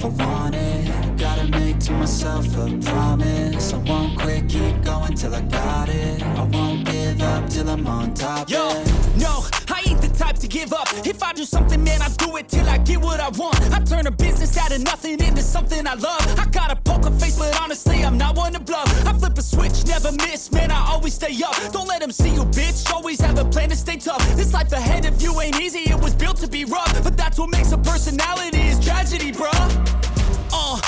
I want it. Gotta make to myself a promise. I won't quit, keep going till I got it. I won't give up till I'm on top. Yo, no, I ain't the type to give up. If I do something, man, I do it till I get what I want. I turn a business out of nothing into something I love. I got a poker face, but honestly, I'm not one to bluff. I flip a switch, never miss, man, I always stay up. Don't let them see you, bitch, always have a plan to stay tough. This life ahead of you ain't easy, it was built to be rough. But that's what makes a personality, is tragedy, bruh.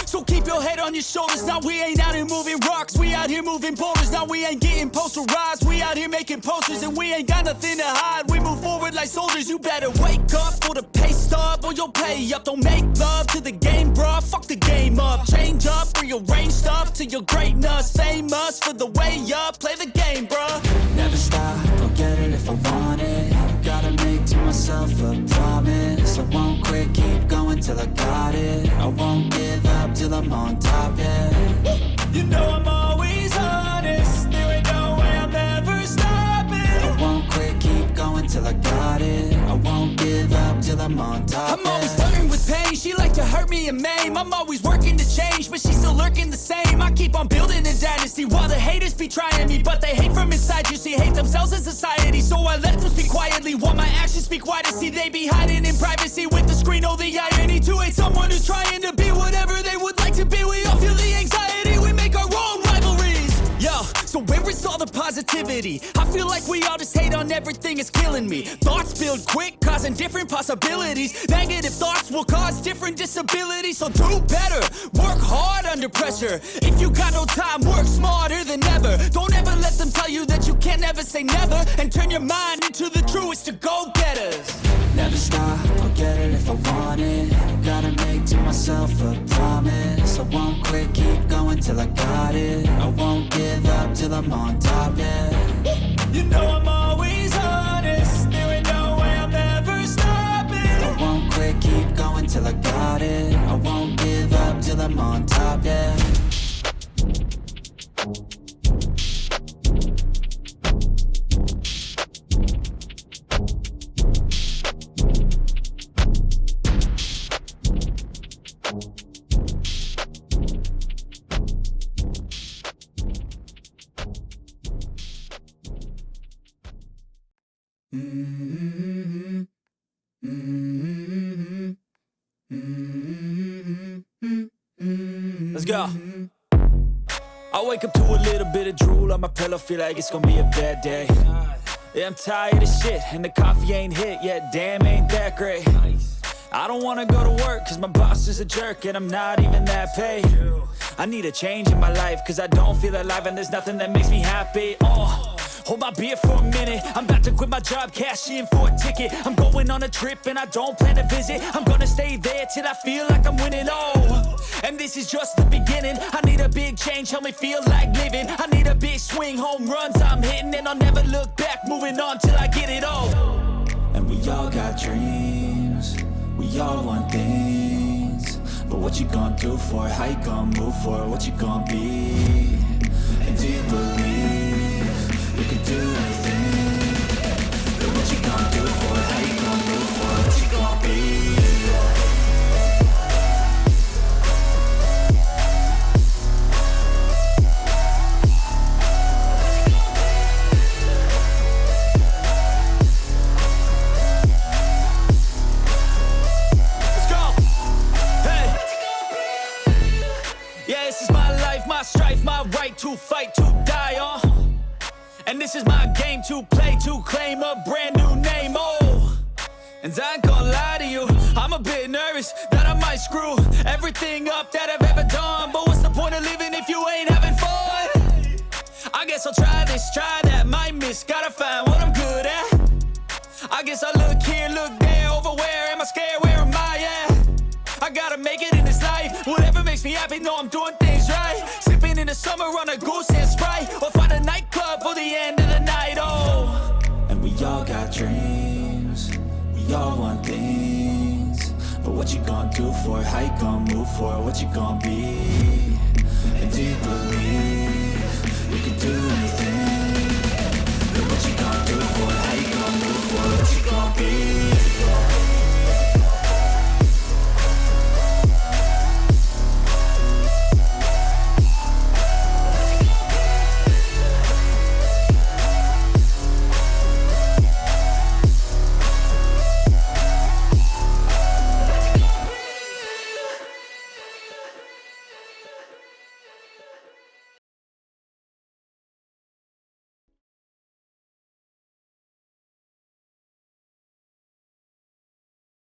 So keep your head on your shoulders. Now we ain't out here moving rocks, we out here moving boulders. Now we ain't getting posterized, we out here making posters. And we ain't got nothing to hide, we move forward like soldiers. You better wake up for the pay stub, or you'll pay up. Don't make love to the game, bruh, fuck the game up. Change up, rearrange stuff to your greatness. Famous for the way up, play the game, bruh. Never stop, I'll get it if I want it. Gotta make to myself a promise. I won't quit, keep going till I got it. I won't give up till I'm on top, yeah. You know I'm always honest, there ain't no way I'm ever stopping. I won't quit, keep going till I got it. I won't give up till I'm on top, I'm always flirting with pain, she like to hurt me and maim. I'm always working to change, but she's still lurking the same. I keep on building a dynasty while the haters be trying me. But they hate from inside, you see, hate themselves in society. So I let them speak quietly while my actions speak wider. See, they be hiding in privacy with the screen. Oh, the irony to hate someone who's trying to be whatever they would like to be. We all feel the anxiety, we make our own rivalries. Yo, so where is all the positivity? I feel like we all just hate on everything, it's killing me. Thoughts build quick, causing different possibilities. Negative thoughts will cause different disabilities. So do better, work hard under pressure. If you got no time, work smarter than ever. Don't ever let them tell you that you can't never say never. And turn your mind into the truest of go-getters. Never stop, I'll get it if I want it. Gotta make to myself a promise. I won't quit, keep going till I got it. I won't give up till I'm on top, yeah. You know I'm always honest, there ain't no way I'm ever stopping. I won't quit, keep going till I got it. I won't give up till I'm on top, yeah. Let's go. I wake up to a little bit of drool on my pillow, feel like it's gonna be a bad day. Yeah, I'm tired of shit, and the coffee ain't hit yet, damn, ain't that great. I don't wanna go to work, cause my boss is a jerk, and I'm not even that paid. I need a change in my life, cause I don't feel alive, and there's nothing that makes me happy. Hold my beer for a minute, I'm about to quit my job, cash in for a ticket. I'm going on a trip and I don't plan to visit. I'm gonna stay there till I feel like I'm winning, and this is just the beginning. I need a big change, help me feel like living. I need a big swing, home runs I'm hitting. And I'll never look back, moving on till I get it all. And we all got dreams, we all want things. But what you gonna do for it? How you gonna move for it? What you gonna be? And do you believe you can do anything? But what you gonna do for it? How you gonna move for it? What you gonna be? My strife, my right to fight, to die on. And this is my game to play, to claim a brand new name, And I ain't gonna lie to you, I'm a bit nervous that I might screw everything up that I've ever done. But what's the point of living if you ain't having fun? I guess I'll try this, try that, might miss, gotta find what I'm good at. I guess I look here, look there, over where am I scared, where am I at? I gotta make it in this life, whatever makes me happy, know I'm doing things right. Sipping in the summer on a goose and Sprite, or find a nightclub for the end of the night, And we all got dreams, we all want things. But what you gonna do for it? How you gonna move for it? What you gonna be? And do you believe you can do anything?